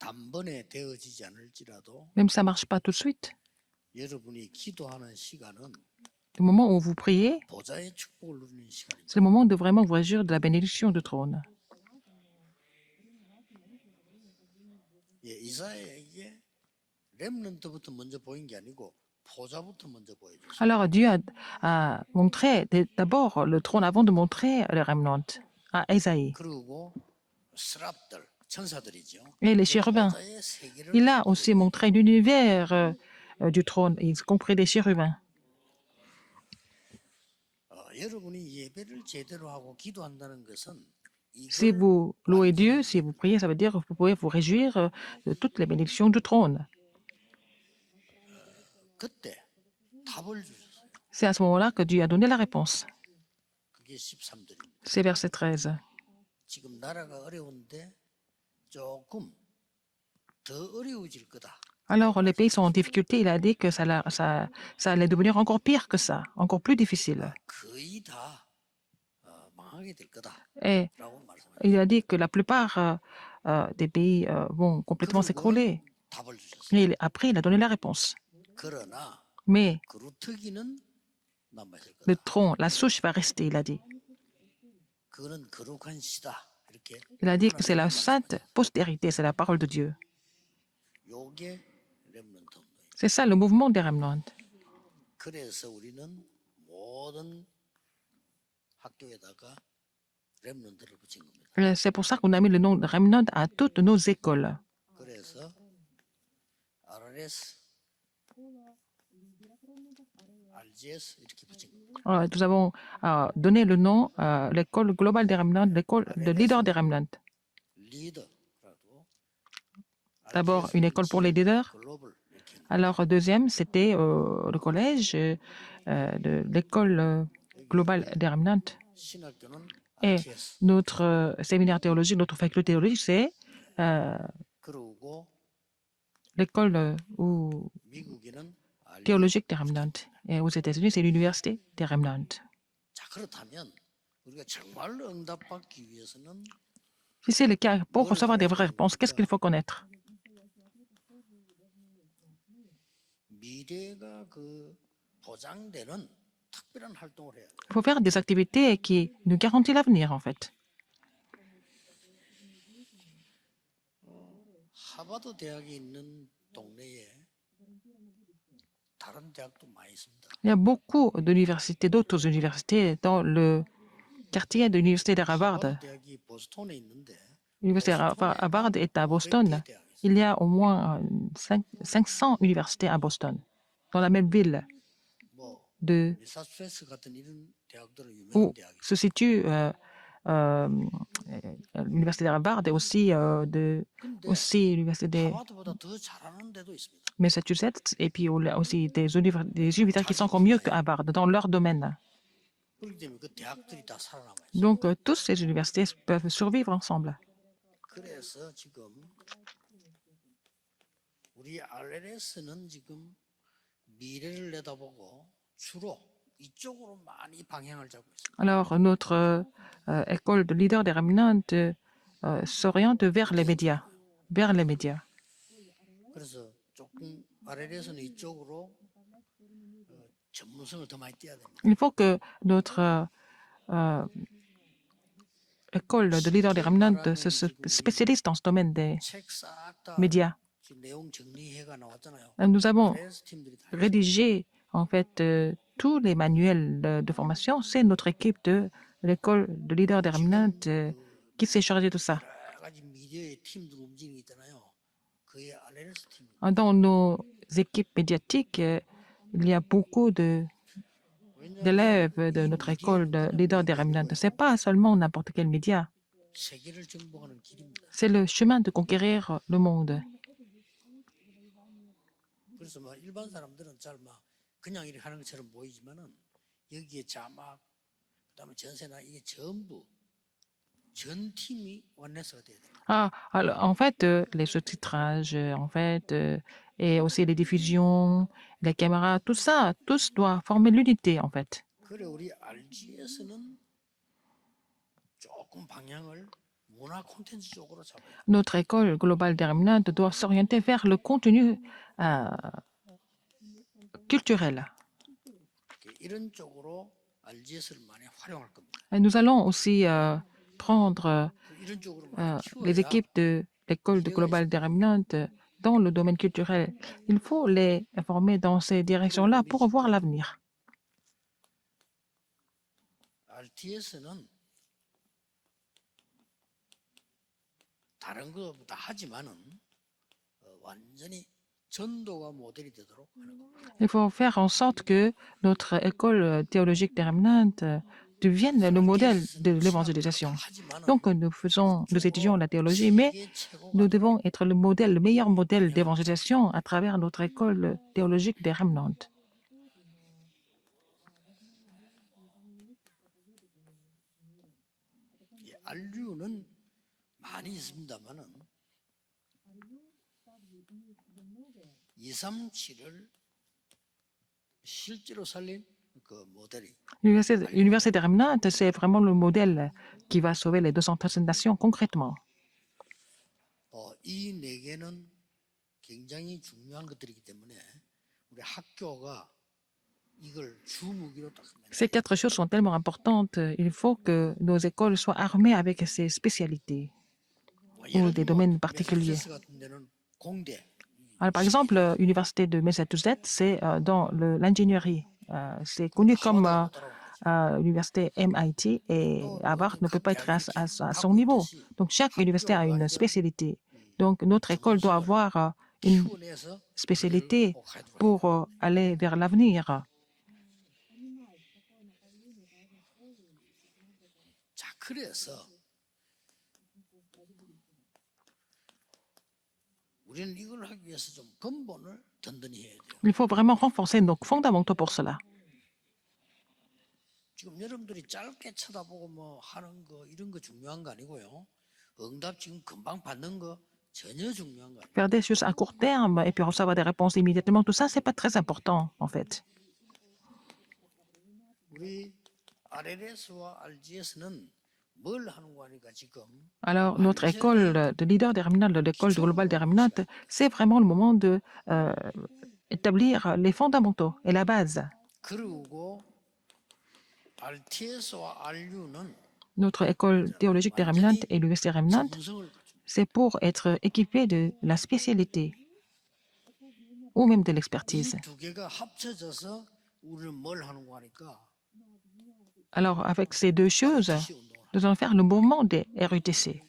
단번에 되어지지 않을지라도 Même si ça ne marche pas tout de suite, 여러분이 기도하는 시간은 le moment où vous priez, 보좌의 축복을 누리는 시간입니다. c'est le moment de vraiment vous réjouir de la bénédiction du trône. 예, 이사야에게 렘넌트부터 먼저 보인 게 아니고 보좌부터 먼저 보여줬어요. Alors Dieu a montré d'abord le trône avant de montrer les remnants à Ésaïe. 그리고 스랍들, 천사들이죠. Et les chérubins. 보좌의 세계를 Il a aussi montré l'univers du trône, y compris les chérubins. 여러분이 예배를 제대로 하고 기도한다는 것은 Si vous louez Dieu, si vous priez, ça veut dire que vous pouvez vous réjouir de toutes les bénédictions du trône. 그때 답을 주셨어요. C'est à ce moment-là que Dieu a donné la réponse. 그게 13절입니다. C'est verset 13. 지금 나라가 어려운데 조금 더 어려워질 거다. Alors, les pays sont en difficulté. Il a dit que ça allait devenir encore pire que ça, encore plus difficile. 거의 다 망하게 될 Et 거다라고 말씀하셨어요. il a dit que la plupart des pays vont complètement s'écrouler. 답을 주셨어요. Et après, il a donné la réponse. 그러나 Mais 그루터기는 남아있을 le 거다. tronc, la souche va rester, il a dit. 그거는 거룩한 시다. 이렇게 Il a dit que c'est la sainte postérité, c'est la parole de Dieu. 요게 렘넌트 운동이에요. C'est ça le mouvement des remnants. 그래서 우리는 모든 학교에다가 렘넌트를 붙인 겁니다. Et c'est pour ça qu'on a mis le nom de remnant à toutes nos écoles. 그래서 RRS, RGS 이렇게 붙인 겁니다. Alors, nous avons donné le nom à l'école globale des remnants, l'école de leader des remnants. 리더라도 D'abord, une école pour les leaders. 글로벌 이렇게 Alors, deuxième, c'était le collège de l'école globale des remnants. 신학교는 Et RTS. notre séminaire théologique, notre faculté théologique, c'est 그리고 l'école ou 미국에는 théologique des remnants. Et aux États-Unis, c'est l'université des remnants. 자, 그렇다면 우리가 정말로 응답받기 위해서는 Si c'est le cas, pour recevoir des vraies réponses, qu'est-ce qu'il faut connaître? 미래가 보장되는 특별한 활동을 해야 돼요. Il faut faire des activités qui nous garantissent l'avenir, en fait. 하버드 대학이 있는 동네에 다른 대학도 많이 있습니다. Il y a beaucoup d'universités, d'autres universités dans le quartier de l'université de Harvard. 하버드 대학이 보스턴에 있는데 L'université de Harvard est à Boston. Il y a au moins 500 universités à Boston, dans la même ville 뭐 de, 미사추세츠 같은 이런 대학들은 유명한 où 대학이죠. se situe l'université de Harvard et aussi, 근데 aussi l'université de 하버드보다 더 잘하는 데도 있습니다. Massachusetts et puis aussi des universités qui sont encore mieux que Harvard dans leur domaine. 그렇기 때문에 그 대학들이 다 살아남아 있어요. Donc, toutes ces universités peuvent survivre ensemble. 그래서 지금 우리 RLS는 지금 미래를 내다보고 주로 이쪽으로 많이 방향을 잡고 있습니다. Alors, notre école de leader des remnants s'oriente vers les médias, vers les médias. 그래서 조금 RLS는 이쪽으로 전문성을 더 많이 띄어야 됩니다. Il faut que notre école de leader des remnants se spécialise dans ce domaine des 책싹다 médias. 내용 정리해가 나왔잖아요. Nous avons RLS 팀들이 다 rédigé, en fait, tous les manuels de formation. C'est notre équipe de l'école de leader des remnants qui s'est chargée de ça. 여러 가지 미디어의 팀들 움직이는 게 있잖아요. 그게 RLS 팀. Dans nos équipes médiatiques, il y a beaucoup d'élèves de notre école de leader des remnants. Ce n'est pas seulement n'importe quel média. 세계를 정복하는 길입니다. C'est le chemin de conquérir le monde. 그래서 막 일반 사람들은 잘 막 그냥 이렇게 하는 것처럼 보이지만은 여기에 자막 그다음에 전세나 이게 전부 전 팀이 원네스가 돼야 돼요. Ah, alors, en fait, les sous-titrages, en fait, et aussi les diffusions, les caméras, tout ça, tous doivent former l'unité, en fait. 그래 우리 RGS는 조금 방향을 문화 콘텐츠 쪽으로 잡아야 돼. Notre école globale des Raminantes doit s'orienter vers le contenu culturel. 이런 쪽으로 RGS를 많이 활용할 겁니다. Et nous allons aussi prendre 이런 쪽으로 많이 les 키워야 équipes de l'école globale des Raminantes dans le domaine culturel. Il faut les former dans ces directions-là pour voir l'avenir. RTS는 다른 것보다 하지만은 완전히 전도가 모델이 되도록 하는 겁니다. Il faut faire en sorte que notre école théologique des Raminantes devienne le modèle de l'évangélisation. Donc, nous étudions la théologie, mais nous devons être le modèle, le meilleur modèle d'évangélisation à travers notre école théologique des Raminantes. 안류는 많이 있습니다만은 237을 실제로 살린 그 모델이 L'Université des Raminantes, c'est vraiment le modèle qui va sauver les 213 nations concrètement. 이 네 개는 굉장히 중요한 것들이기 때문에 우리 학교가 이걸 주무기로 딱 Ces quatre choses sont tellement importantes. Il faut que nos écoles soient armées avec ces spécialités ou des domaines particuliers. 같은 데는 공대 Alors, par exemple, l'Université de Massachusetts, c'est dans l'ingénierie. C'est connu comme l'université MIT et Harvard ne peut pas être à son niveau. Donc, chaque université a une spécialité. Donc, notre école doit avoir une 키워내서 spécialité pour aller vers l'avenir. 자, 그래서 우리는 이걸 하기 위해서 좀 근본을 든든히 해야 돼요. Il faut vraiment renforcer nos fondamentaux pour cela. 지금 여러분들이 짧게 쳐다보고 뭐 하는 거 이런 거 중요한 거 아니고요. 응답 지금 금방 받는 거 전혀 중요한 거 아니에요. Faire des choses à court terme et puis recevoir des réponses immédiatement, tout ça, c'est pas très important, en fait. 우리 RLS와 RGS는 뭘 하는 거 아니까 지금 Alors, notre école de leader des Raminantes, de l'école globale des Raminantes, c'est vraiment le moment de établir les fondamentaux et la base. 그리고 RTS와 RU는 Notre école théologique des Raminantes et l'université Raminante, 전성을 갖춘 c'est pour être équipé de la spécialité ou même de l'expertise. 이두 개가 합쳐져서 우리는 뭘 하는 거 하니까 Alors, avec ces deux choses, nous allons faire le mouvement des RUTC.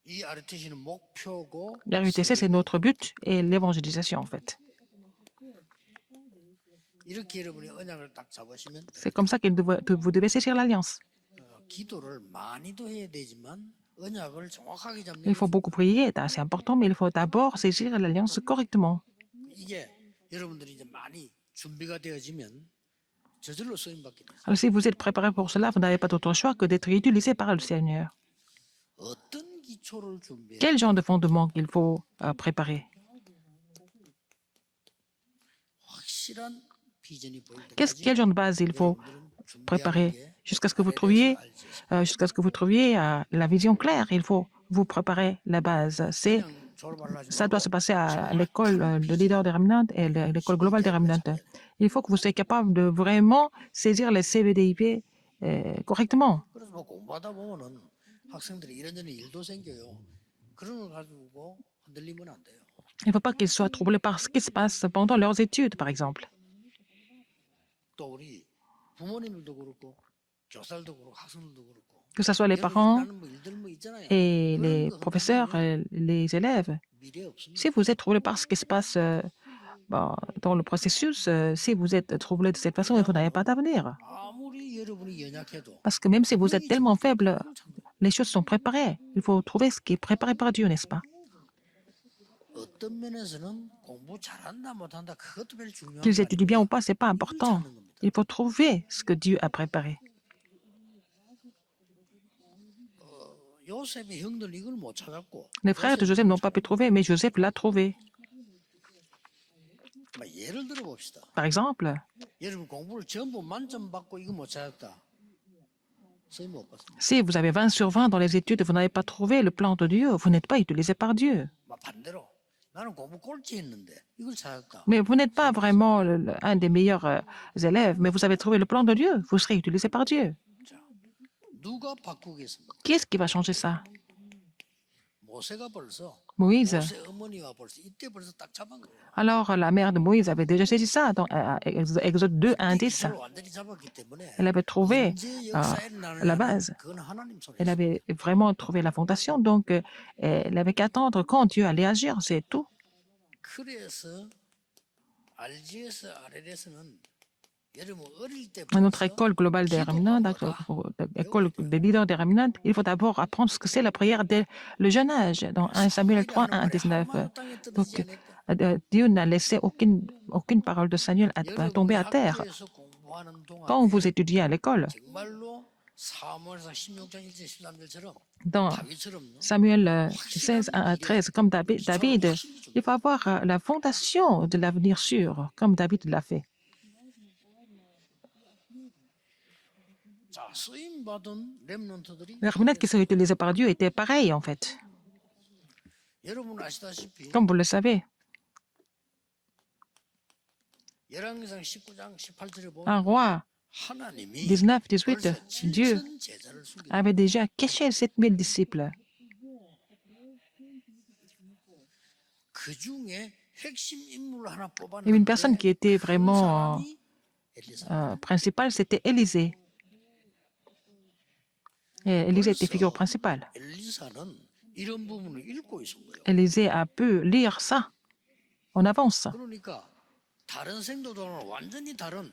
이 RTC는 목표고 La RUTC, c'est notre but et l'évangélisation, en fait. 이렇게 여러분이 언약을 딱 잡으시면 C'est comme ça que vous devez saisir l'alliance. 기도를 많이도 해야 되지만 언약을 정확하게 잡는 Il faut beaucoup prier, c'est assez important, mais il faut d'abord saisir l'alliance correctement. 이게 여러분들이 이제 많이 준비가 되어지면 저절로 쓰임 받게 돼요. Alors, si vous êtes préparé pour cela, vous n'avez pas d'autre choix que d'être utilisé par le Seigneur. 어떤 기초를 준비해? Quel genre de fondement qu'il faut préparer? 확실한 비전이 보일 Quel genre de base il faut préparer jusqu'à ce que vous trouviez, la vision claire? Il faut vous préparer la base. Ça doit se passer à l'école de leader des Raminantes et l'école globale des Raminantes. Il faut que vous soyez capable de vraiment saisir les CVDIP correctement. 그래서 뭐 공부하다 보면은 학생들이 이런저런 일도 생겨요. 그런 걸 가지고 흔들리면 안 돼요. Il ne faut pas qu'ils soient troublés par ce qui se passe pendant leurs études, par exemple. 또 우리 부모님들도 그렇고 교사들도 그렇고 학생들도 그렇고 Que ce soit les parents 일어나는 뭐 일들 뭐 있잖아요. et les 그런 거 professeurs, 흔들리면 les élèves. 미래 없습니다. Si vous êtes troublé par ce qui se passe dans le processus, si vous êtes troublé de cette façon, vous n'avez pas d'avenir. 아무리 여러분이 연약해도 Parce que même si vous êtes tellement faible, les choses sont préparées. Il faut trouver ce qui est préparé par Dieu, n'est-ce pas? 어떤 면에서는 공부 잘한다 못한다 그것도 별로 중요한 Qu'ils 거 étudient bien ou 아니고 pas, c'est pas important. Il faut trouver ce que Dieu a préparé. 요셉의 형들 이걸 못 찾았고 Les frères de Joseph n'ont pas pu trouver, mais Joseph l'a trouvé. 뭐 예를 들어 봅시다. Par exemple, 여러분 공부를 전부 만점 받고 이거 못 찾았다. 서희 못 봤습니다. Si vous avez 20 sur 20 dans les études et vous n'avez pas trouvé le plan de Dieu, vous n'êtes pas utilisé par Dieu. 막 반대로 나는 공부 꼴찌했는데 이걸 찾았다. Mais vous n'êtes pas vraiment un des meilleurs élèves, mais vous avez trouvé le plan de Dieu, vous serez utilisé par Dieu. 자, 누가 바꾸겠습니까? Qui est-ce qui va changer ça? 모세가 벌써 Moïse. 모세 어머니가 벌써 이때 벌써 딱 잡은 거예요. Alors, la mère de Moïse avait déjà saisi ça dans Exode 2, 1, 10. 기초를 완전히 잡았기 때문에 Elle avait trouvé 언제 역사에 la base. 그건 하나님 손에 Elle 있어요. avait vraiment trouvé la fondation, donc elle n'avait qu'à attendre quand Dieu allait agir, c'est tout. 그래서 RGS, RLS는 여러분 어릴 때 À notre école globale des Remnants, l'école des leaders des Remnants, il faut d'abord apprendre ce que c'est la prière dès le jeune âge, dans 1 Samuel 3, 1 à 19. Donc, Dieu n'a laissé aucune parole de Samuel à tomber à terre. 학교에서 공부하는 Quand 동안에 vous étudiez à l'école, 정말로 사무엘상 16장 1절 13절처럼 dans 다윗처럼 Samuel 16, 1 à 13, comme David, il faut avoir la fondation de l'avenir sûr, comme David l'a fait. 자, 쓰임 받은 렘넌트들이 Les remnants qui sont utilisés par Dieu étaient pareils, en fait. 여러분 아시다시피 Comme vous le savez, 열왕기상 19장 18절에 un 보면 roi, 하나님이 19, 18, 벌써 Dieu 7천 제자를 숨겨 avait déjà caché 7000 disciples. 그 중에 핵심 인물을 하나 Et une personne qui 뽑았는데 était 그 vraiment 사람이 엘리사. principale, c'était Élisée. Et Élisée était figure principale. 엘리사는 이런 부분을 읽고 있은 거예요. Élisée a pu lire ça en avance. 그러니까 다른 생도들은 완전히 다른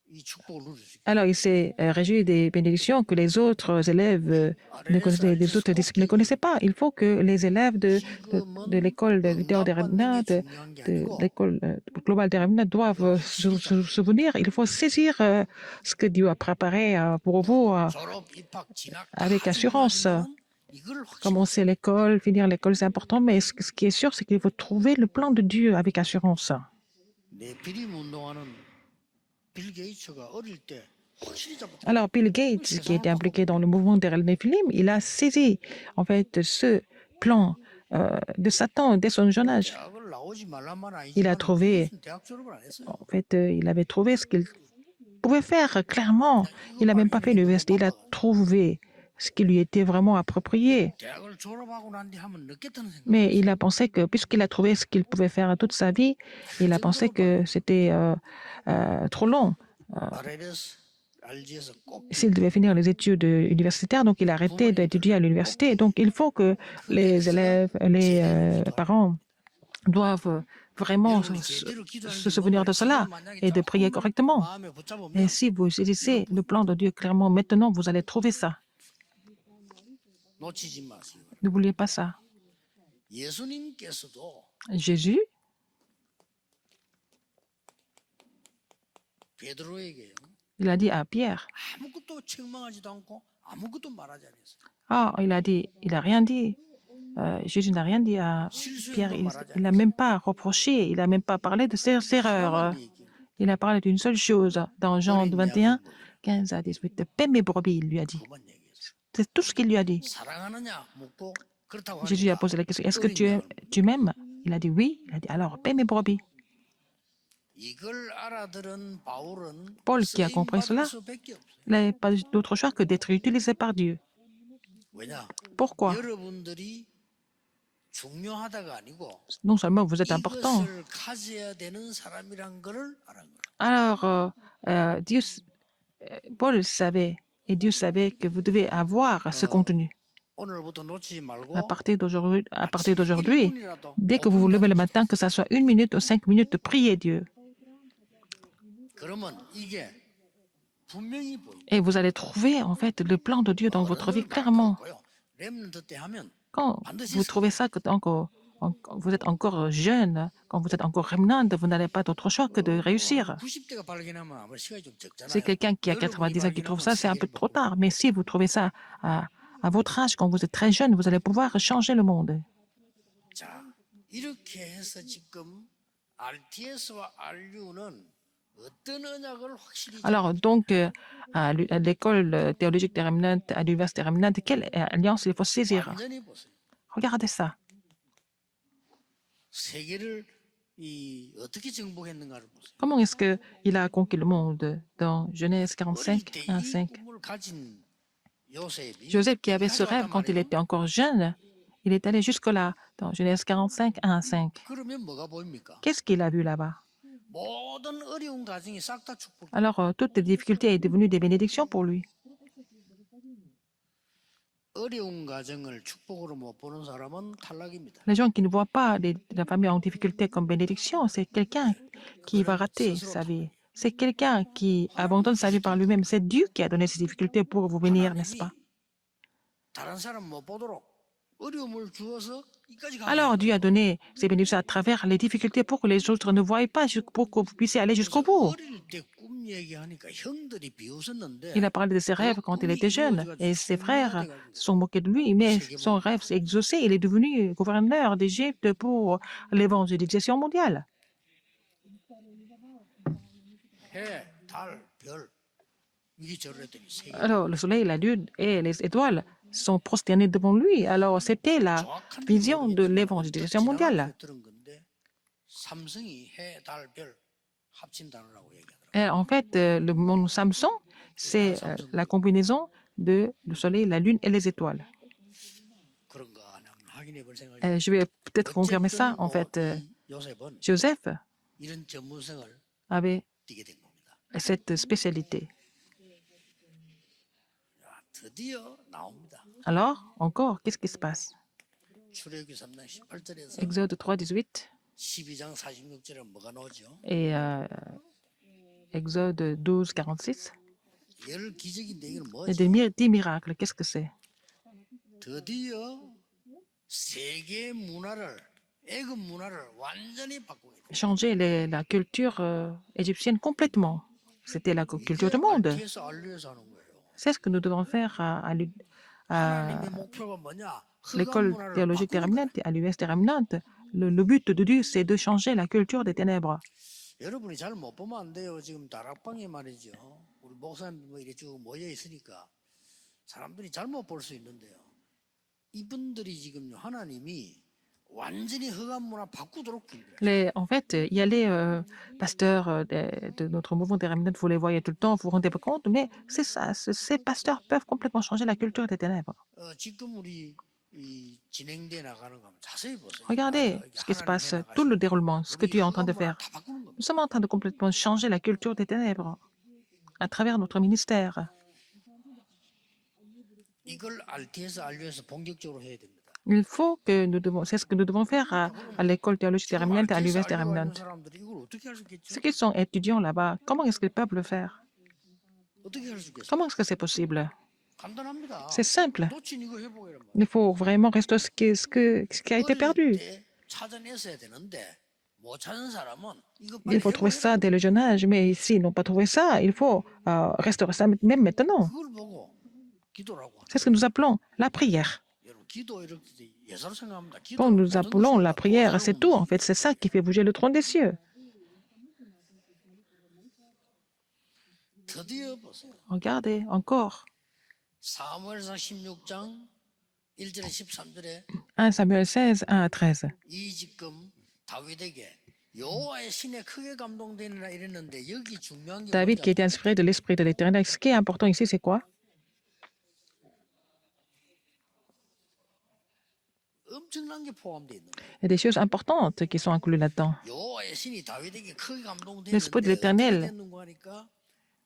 이 축복을 누릴 수 있어요. Alors, il s'est réjoui des bénédictions que les autres élèves des autres disciples ne connaissaient pas. Il faut que les élèves de l'école de leader des Remnants, de l'école globale des Remnants doivent se souvenir. Il faut saisir ce que Dieu a préparé pour vous 졸업, 입학, 진학 다 avec assurance. 중요하지만 이걸 확실히 Commencer l'école, finir l'école, c'est important, mais ce qui est sûr, c'est qu'il faut trouver le plan de Dieu avec assurance. 내 비림 운동하는 빌 게이츠가 어릴 때 확실히 잡았다. Alors, Bill Gates, qui était impliqué dans le mouvement des Néphilim, il a saisi en fait ce plan de Satan dès son jeune âge. 대학을 나오지 말란 말 Il a 아니지만 trouvé, 무슨 대학 졸업을 안 했어요. en fait, il avait trouvé ce qu'il pouvait faire clairement. Il n'a même pas fait l'université, il a trouvé ce qui lui était vraiment approprié. 대학을 졸업하고 난 뒤 하면 늦겠다는 생각. Mais il a pensé que, puisqu'il a trouvé ce qu'il pouvait faire toute sa vie, il a pensé que c'était trop long. RLS, RGS 꼭 S'il devait finir les études universitaires, donc il a arrêté d'étudier à l'université. Donc il faut que les élèves, les parents doivent vraiment se souvenir de cela et de prier correctement. 마음에 붙잡으면 Et si vous saisissez le plan de Dieu clairement maintenant, vous allez trouver ça. 놓치지 마세요. N'oubliez pas ça. 예수님께서도 Jésus, 베드로에게요. il a dit à Pierre, 아무것도 책망하지도 않고 아무것도 말하지 않았어요. il a dit, il n'a rien dit. Jésus n'a rien dit à Pierre. Il n'a même pas reproché, il n'a même pas parlé de ses erreurs. 하나만 얘기해요. Il a parlé d'une seule chose dans Jean 어린 21, 양을 15 à 18. Paix mes brebis, il lui a dit. 그만 얘기했어요. C'est tout ce qu'il lui a dit. 사랑하느냐 묻고 그렇다고 Jésus a 하니까 posé la question, est-ce que 어린 양을 tu m'aimes? Il a dit oui. Il a dit, alors paix mes brebis. 이걸 알아들은 바울은 Paul, qui a compris cela, 쓰임받을 수밖에 없어요. il n'avait pas d'autre choix que d'être utilisé par Dieu. 왜냐? Pourquoi? 여러분들이 중요하다가 아니고 Non seulement vous êtes important. 이것을 가져야 되는 사람이란 거를 알은 거예요. Alors, Paul savait, et Dieu savait que vous devez avoir ce contenu. 오늘부터 놓치지 말고 À partir d'aujourd'hui, 1분이라도 dès que vous vous levez le matin, que ça soit 1 minute ou 5 minutes, priez Dieu. 그러면 이게 분명히 보여요. Et vous allez trouver, en fait, le plan de Dieu dans votre vie clairement. 렘넌트 때 하면 Quand vous trouvez ça, que vous êtes encore jeune, quand vous êtes encore remnant, vous n'avez pas d'autre choix que de réussir. 90대가 발견하면 아마 시간이 좀 적잖아요. C'est quelqu'un qui a 90 ans qui trouve ça, c'est un peu trop tard. Mais si vous trouvez ça à votre âge, quand vous êtes très jeune, vous allez pouvoir changer le monde. 자, 이렇게 해서 지금 RTS와 RU는 어떤 언약을 확실히 Alors, donc, à l'école théologique terminante, à l'université terminante, quelle alliance il faut saisir? 완전히 보세요. Regardez ça. 세계를 어떻게 정복했는가를 보세요. Comment est-ce qu'il a conquis le monde dans Genèse 어릴 45, 때 1, 이 5? 꿈을 가진 요셉이 Joseph, qui avait ce 가져왔단 rêve quand il 말이에요. était encore jeune, il est allé jusque-là, dans Genèse 45, 1 à 5. 그러면 뭐가 보입니까? Qu'est-ce qu'il a vu là-bas? 모든 어려운 가정이 싹 다 축복. Alors, toutes les difficultés sont devenues des bénédictions pour lui. 어려운 가정을 축복으로 못 보는 사람은 탈락입니다. Les gens qui ne voient pas la famille en difficulté comme bénédiction, c'est quelqu'un qui va rater sa vie. C'est quelqu'un qui abandonne sa vie par lui-même. C'est Dieu qui a donné ces difficultés pour vous bénir, n'est-ce 하나님이 pas? 다른 사람 못 보도록 어려움을 주어서 이까지 가게 Alors 한 Dieu a donné ces bénédictions à travers les difficultés pour que les autres ne voient pas, pour que vous puissiez aller jusqu'au bout. 어릴 때 꿈 얘기하니까 형들이 비웃었는데 Il a parlé de ses rêves quand il était jeune et ses frères se sont moqués de lui, mais son rêve s'est exaucé. Il est devenu gouverneur d'Égypte pour l'évangélisation mondiale. 해, 달, 별 이게 절을 했더니 세계 Alors le soleil, la lune et les étoiles sont prosternés devant lui. Alors c'était la 정확한 vision de l'évangélisation mondiale. 들은 건데 삼성이 해, 달, 별 합친 단어라고 얘기하더라고요. Et en fait, le monde Samson, c'est la combinaison de le soleil, la lune et les étoiles. 그런가 하나 확인해 볼 생각이. Je vais peut-être confirmer ça. En fait, 요셉은 Joseph 이런 전문성을 avait 띠게 된 겁니다. cette spécialité. 야, 드디어 나옵니다. Alors, encore, qu'est-ce qui se passe? 출애굽기 3장 18절에서 Exode 3, 18 12장 46절에 뭐가 나오죠? et Exode 12, 46. 열 기적인데 이건 Il y a 뭐죠? 10 miracles. Qu'est-ce que c'est? 드디어 세계 문화를 애굽 문화를 완전히 바꾸게 돼. Changer la culture égyptienne complètement. C'était la culture du monde. RT에서 알류에서 하는 거예요. C'est ce que nous devons faire à 하나님의 목표가 뭐냐? 흑암 l'école 문화를 théologique 바꾸는 거예요. terminante, à l'US terminante. Le but de Dieu, c'est de changer la culture des ténèbres. 여러분이 잘 못 보면 안 돼요. 지금 다락방에 말이죠. 우리 목사님 뭐 이래 쭉 모여 있으니까 사람들이 잘못 볼 수 있는데요. 이분들이 지금 하나님이 완전히 흑암 문화 바꾸도록 준비해요. En fait, il y a les pasteurs de notre mouvement terminante, vous les voyez tout le temps, vous vous rendez pas compte, mais c'est ça, ces pasteurs peuvent complètement changer la culture des ténèbres. 지금 우리 이 진행돼 나가는 거 한번 자세히 보세요. Regardez ce qui se passe, tout le déroulement, ce que Dieu est en train de faire. 다 바꾸는 겁니다. Nous sommes en train de complètement changer la culture des ténèbres à travers notre ministère. 이걸 RT에서 알류에서 본격적으로 해야 됩니다. Il faut que nous devons, c'est ce que nous devons faire à l'école théologique terminante et à l'université RT에서 알류 terminante. 사람들이 이걸 어떻게 할 수 있겠죠? Ceux qui sont étudiants là-bas, comment est-ce qu'ils peuvent le faire? 어떻게 할 수 있겠어요? Comment est-ce que c'est possible? 간단합니다. C'est simple. 놓친 이거 회복이란 말이에요. Il faut vraiment rester ce qui a été perdu. 어릴 때 찾아냈어야 되는데 못 찾은 사람은 이거 빨리 Il faut trouver 회복해라. ça dès le jeune âge, mais s'ils n'ont pas trouvé ça, il faut restaurer ça même maintenant. 그걸 보고 기도라고. C'est ce que nous appelons la prière. 여러분 기도 이렇게 예사로 생각합니다. Quand nous appelons la prière, c'est tout. En fait, c'est ça qui fait bouger le trône des cieux. 드디어 보세요. Regardez, encore. 사무엘상 16장 1절에 13절에 1 Samuel 16, 1 à 13. 이 지금 다윗에게 여호와의 신에 크게 감동되느라 이랬는데 여기 중요한 게 David, qui 뭐냐? était inspiré de l'Esprit de l'Éternel. Ce qui est important ici, c'est quoi? 엄청난 게 포함되어 있는 거예요. Il y a des choses importantes qui sont incluses là-dedans. 여호와의 신이 다윗에게 크게 L'Esprit de 감동되는데 l'Éternel 어떻게 됐는가 하니까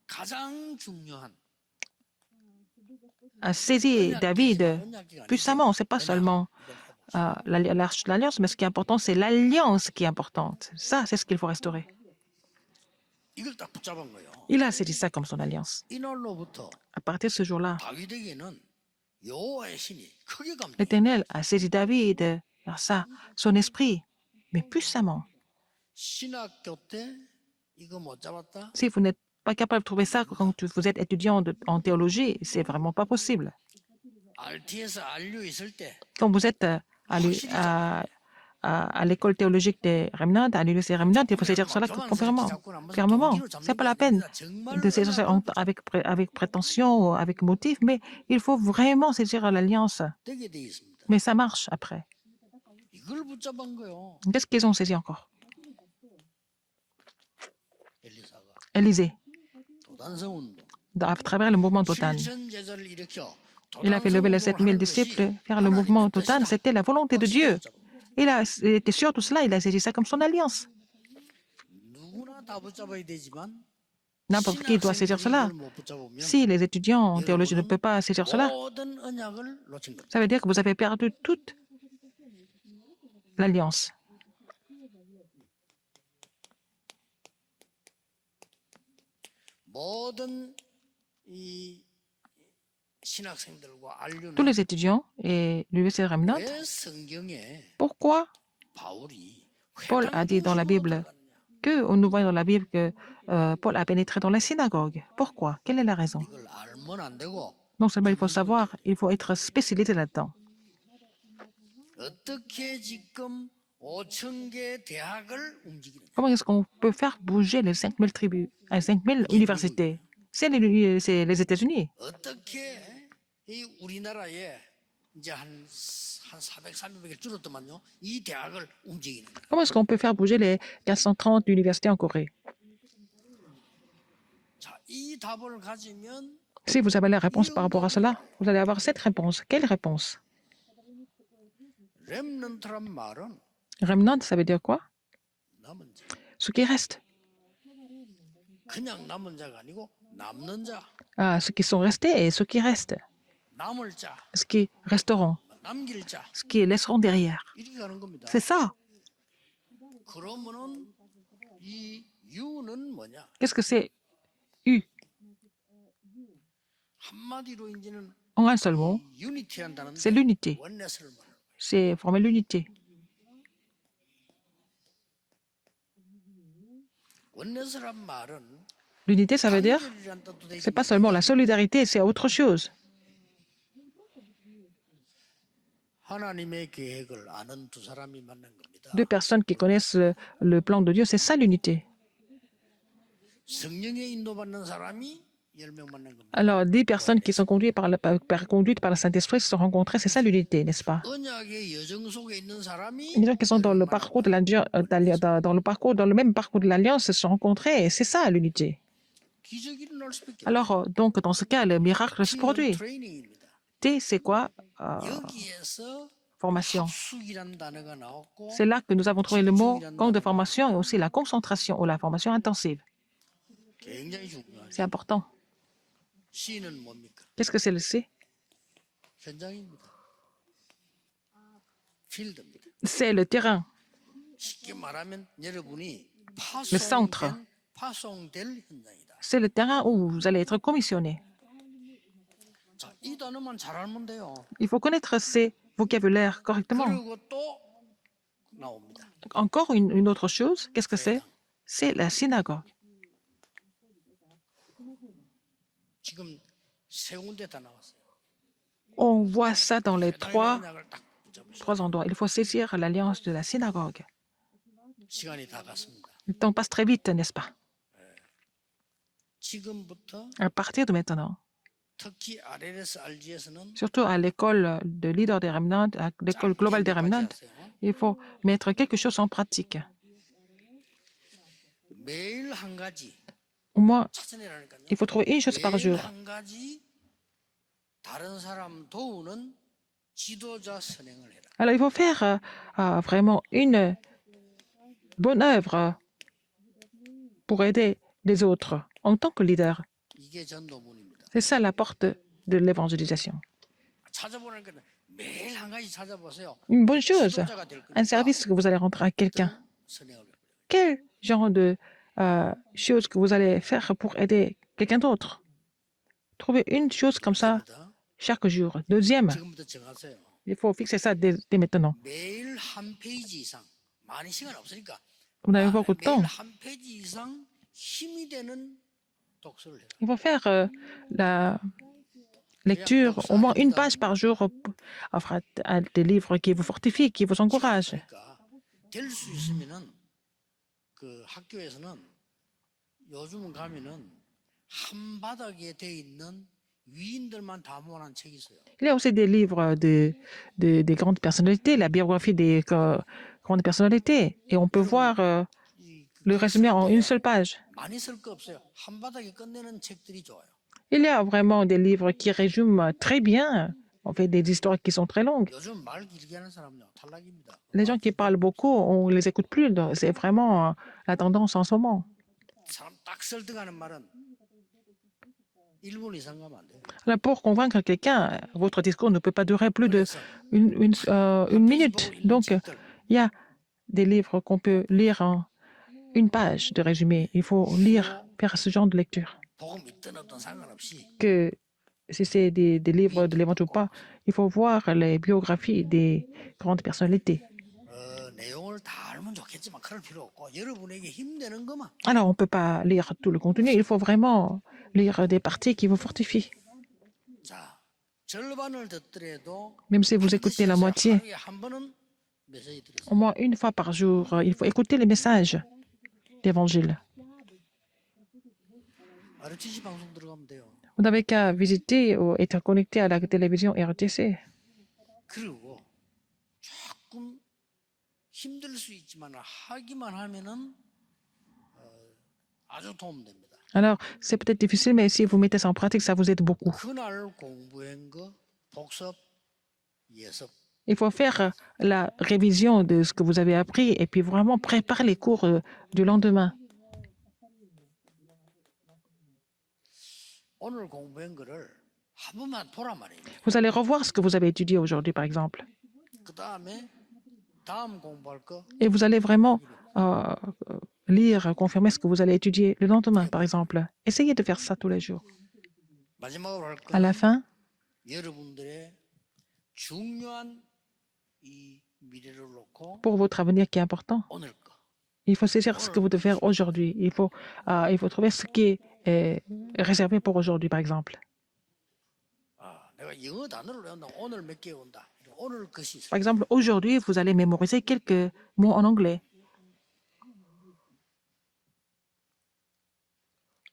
가장 중요한 a saisi David puissamment. C'est pas seulement l'alliance, mais ce qui est important, c'est l'alliance qui est importante. Ça, c'est ce qu'il faut restaurer. 이걸 딱 붙잡은 거예요. Il a saisi ça comme son alliance. 이날로부터 À partir de ce jour-là, 다윗에게는 여호와의 신이 크게 감동. l'Éternel a saisi David par ça, son esprit, mais puissamment. 신학교 때 이거 못 잡았다? Si vous n'êtes pas capable de trouver ça quand vous êtes étudiant en théologie, c'est vraiment pas possible. RT에서 알류 있을 때 Quand vous êtes à l'école théologique des Remnants, à l'université Remnant, il faut saisir cela complètement, fermement. Ce n'est pas la peine de saisir cela avec prétention ou avec motif, mais il faut vraiment saisir l'alliance. 되게 돼 있습니다. Mais ça marche après. 이걸 붙잡은 거요. Qu'est-ce qu'ils ont saisi encore? 엘리사가 Élysée, 도단성 운동, à travers le mouvement Totan. 실천 제자를 일으켜 Il a fait lever les 7000 disciples, faire le mouvement Totan, c'était la volonté de Dieu. Il était sûr de tout cela, il a saisi ça comme son alliance. 누구나 다 붙잡아야 되지만 N'importe qui doit saisir cela. 이걸 못 붙잡으면 Si les étudiants en théologie ne peuvent pas saisir cela, 모든 언약을 놓친 겁니다. ça veut dire que vous avez perdu toute l'alliance. 모든 이 신학생들과 Tous 알류는 les étudiants et l'université Remnant, 왜 성경에 pourquoi 바울이 Paul a dit dans la Bible que nous voyons dans la Bible que Paul a pénétré dans la synagogue? Pourquoi? Quelle est la raison? 이걸 알면 안 되고 Non seulement il faut savoir, il faut être spécialisé là-dedans. 어떻게 지금 5천 개 대학을 움직이는 Comment est-ce qu'on peut faire bouger les 5000 tribus, 5000 universités? C'est les États-Unis. 어떻게 이 우리나라에 이제 한 400, 300개 줄었더만요. 이 대학을 움직이는 거예요. Comment est-ce qu'on peut faire bouger les 430 universités en Corée? 자, 이 답을 가지면 Si vous avez la réponse par rapport à cela, vous allez avoir cette réponse. Quelle réponse? 렘넌트란 말은 Remnant, ça veut dire quoi? 남은 자. Ce qui reste. 그냥 남은 자가 아니고 남는 자, Ah, ceux qui sont restés et ceux qui restent. 남을 자, Ceux qui resteront. 남길 자 Ceux qui laisseront derrière. 이렇게 가는 겁니다. C'est ça. 그러면은 이 유는 뭐냐? Qu'est-ce que c'est U? 한마디로 이제는 En un seul mot, 유니티 한다는 c'est l'unité. 원넷을 말하는 거예요. C'est former l'unité. 원넷이란 말은 L'unité, ça veut dire, 단결이란 뜻도 되지만 c'est pas seulement la solidarité, c'est autre chose. 하나님의 계획을 아는 두 사람이 만난 겁니다. Deux personnes qui connaissent le plan de Dieu, c'est ça l'unité. 성령의 인도받는 사람이 10명 만난 겁니다. Alors, 10 personnes qui sont conduites par le Saint-Esprit se sont rencontrées, c'est ça l'unité, n'est-ce pas? 언약의 여정 속에 있는 사람이 Les gens qui sont dans le parcours dans le même parcours de l'Alliance se sont rencontrés, et c'est ça l'unité. 기적이 일어날 수밖에 Alors, donc, dans ce cas, le miracle se produit. 트레이닝입니다. T, c'est quoi? 여기에서 Formation. 합숙이라는 단어가 나왔고 C'est là que nous avons trouvé le mot camp de formation et aussi la concentration ou la formation intensive. 굉장히 중요하죠. C'est important. C는 뭡니까? Qu'est-ce que c'est le C? 현장입니다. 필드입니다. C'est le terrain. 쉽게 말하면 여러분이 centre. 파송될 현장이다. C'est le terrain où vous allez être commissionné. 자, 이 단어만 잘 알면 돼요. Il faut connaître ces vocabulaires correctement. 그리고 또 나옵니다. Encore une autre chose, qu'est-ce que c'est? C'est la synagogue. 지금 세 군데 다 나왔어요. On voit ça dans les 하나님의 언약을 딱 붙잡으시고 trois endroits. Il faut saisir l'alliance de la synagogue. 시간이 다 갔습니다. Le temps passe très vite, n'est-ce pas? 지금부터 À partir de maintenant, 특히 RLS RG에서는 surtout à l'école de leader des Remnants, à l'école globale des Remnants, il faut mettre quelque chose en pratique. 매일 한 가지 Au moins, 찾아내라니까요. il faut trouver une chose par 매일 jour. 한 가지 다른 사람 도우는 지도자 선행을 해라. Alors, il faut faire vraiment une bonne œuvre pour aider les autres en tant que leader. 이게 전도문입니다. C'est ça la porte de l'évangélisation. 찾아보라니까 매일 한 가지 찾아보세요. Une bonne chose, 지도자가 될 un 거니까 service que vous allez rendre à quelqu'un. 선행을 해라. Quel genre de chose que vous allez faire pour aider quelqu'un d'autre? Trouvez une chose comme ça chaque jour. Deuxième, 지금부터 정하세요. il faut fixer ça dès maintenant. 매일 한 페이지 이상 많이 시간 없으니까 Vous n'avez pas beaucoup de temps. 매일 한 페이지 이상 힘이 되는 독서를 해라. Il faut faire la lecture au moins une page par jour, enfin, des livres qui vous fortifient, qui vous encouragent. 그러니까 될 수 있으면은 그 학교에서는 요즘은 가면은 한 바닥에 돼 있는 위인들만 다 모아놓은 책이 있어요. Il y a aussi des livres des grandes personnalités, la biographie des grandes personnalités. Et on peut voir le résumé en une seule page. 많이 쓸 거 없어요. 한 바닥에 끝내는 책들이 좋아요. Il y a vraiment des livres qui résument très bien, en fait, des histoires qui sont très longues. 요즘 말 길게 하는 사람요 탈락입니다. Les gens qui parlent beaucoup, on ne les écoute plus. C'est vraiment la tendance en ce moment. 사람 딱 설득하는 말은 1분 이상 가면 안 돼요. Alors, pour convaincre quelqu'un, votre discours ne peut pas durer plus de 그래서 une minute. 페이지북 읽는 Donc, 책들 il y a des livres qu'on peut lire en une page de résumé. Il faut lire, faire ce genre de lecture. 복음 있든 없든 상관없이 Que si c'est des livres de l'évangile ou pas, il faut voir les biographies des grandes personnalités. 내용을 다 알면 좋겠지만 그럴 필요 없고 여러분에게 힘되는 것만 Alors, on ne peut pas lire tout le contenu, il faut vraiment lire des parties qui vous fortifient. 자 절반을 듣더라도 Même si vous 반드시 écoutez la moitié, 하루에 한 번은 메시지 들으세요. au moins une fois par jour, il faut écouter les messages d'évangile. RTC 방송 들어가면 돼요. Vous n'avez qu'à visiter ou être connecté à la télévision RTC. 그리고 조금 힘들 수 있지만 하기만 하면은 아주 도움됩니다. Alors, c'est peut-être difficile, mais si vous mettez ça en pratique, ça vous aide beaucoup. 그날 공부한 거 복습, 예습. Il faut faire la révision de ce que vous avez appris et puis vraiment préparer les cours du lendemain. 오늘 공부한 거를 한 번만 보란 말이에요. Vous allez revoir ce que vous avez étudié aujourd'hui, par exemple. 그 다음에 다음 공부할 거 Et vous allez vraiment lire, confirmer ce que vous allez étudier le lendemain, par exemple. Essayez de faire ça tous les jours. 마지막으로 할 À la 거는 fin, 여러분들의 중요한 이 미래를 놓고 pour votre avenir qui est important, 오늘 거. il faut saisir ce que vous devez faire aujourd'hui. Il faut trouver ce qui est réservé pour aujourd'hui, par exemple. 내가 영어 단어를 외운다. 오늘 몇 개 온다. 오늘 것이 있어요. Par exemple, aujourd'hui, vous allez mémoriser quelques mots en anglais.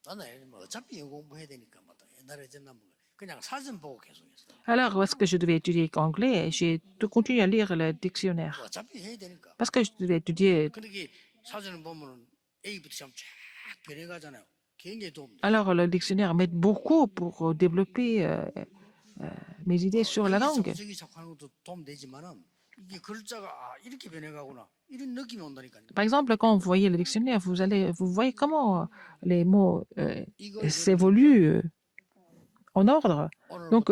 나는 뭐 어차피 영어 공부해야 되니까 뭐 옛날에 전나 뭐 그냥 사전 보고 계속했어. Alors, où est-ce que je devais étudier anglais? J'ai continué à lire le dictionnaire. 어차피 해야 되니까. Parce que je devais étudier. 그러게 사전을 보면은 A부터 시험 쫙 변해가잖아요. 굉장히 도움. Alors, le dictionnaire m'aide beaucoup pour développer mes idées sur la langue. 저기 자꾸 하는 것도 도움 되지만은 이게 글자가 이렇게 변해가구나 이런 느낌이 온다니까요. Par exemple, quand vous voyez le dictionnaire, vous voyez comment les mots s'évoluent en ordre. Donc,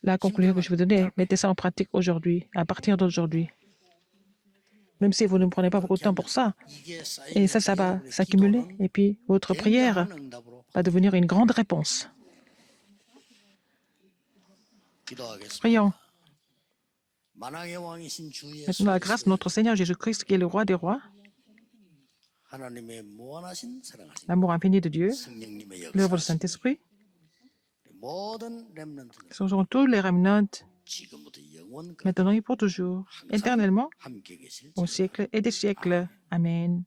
la conclusion que je vous donner, mettez ça en pratique aujourd'hui, à partir d'aujourd'hui. Même si vous ne prenez pas beaucoup de temps pour ça. Et ça va s'accumuler. Et puis, votre prière va devenir une grande réponse. Prions. Maintenant, la grâce de notre Seigneur Jésus-Christ, qui est le roi des rois, l'amour infini de Dieu, l'œuvre du Saint-Esprit, ce sont tous les remnants, maintenant et pour toujours, éternellement, au siècle et des siècles. Amen.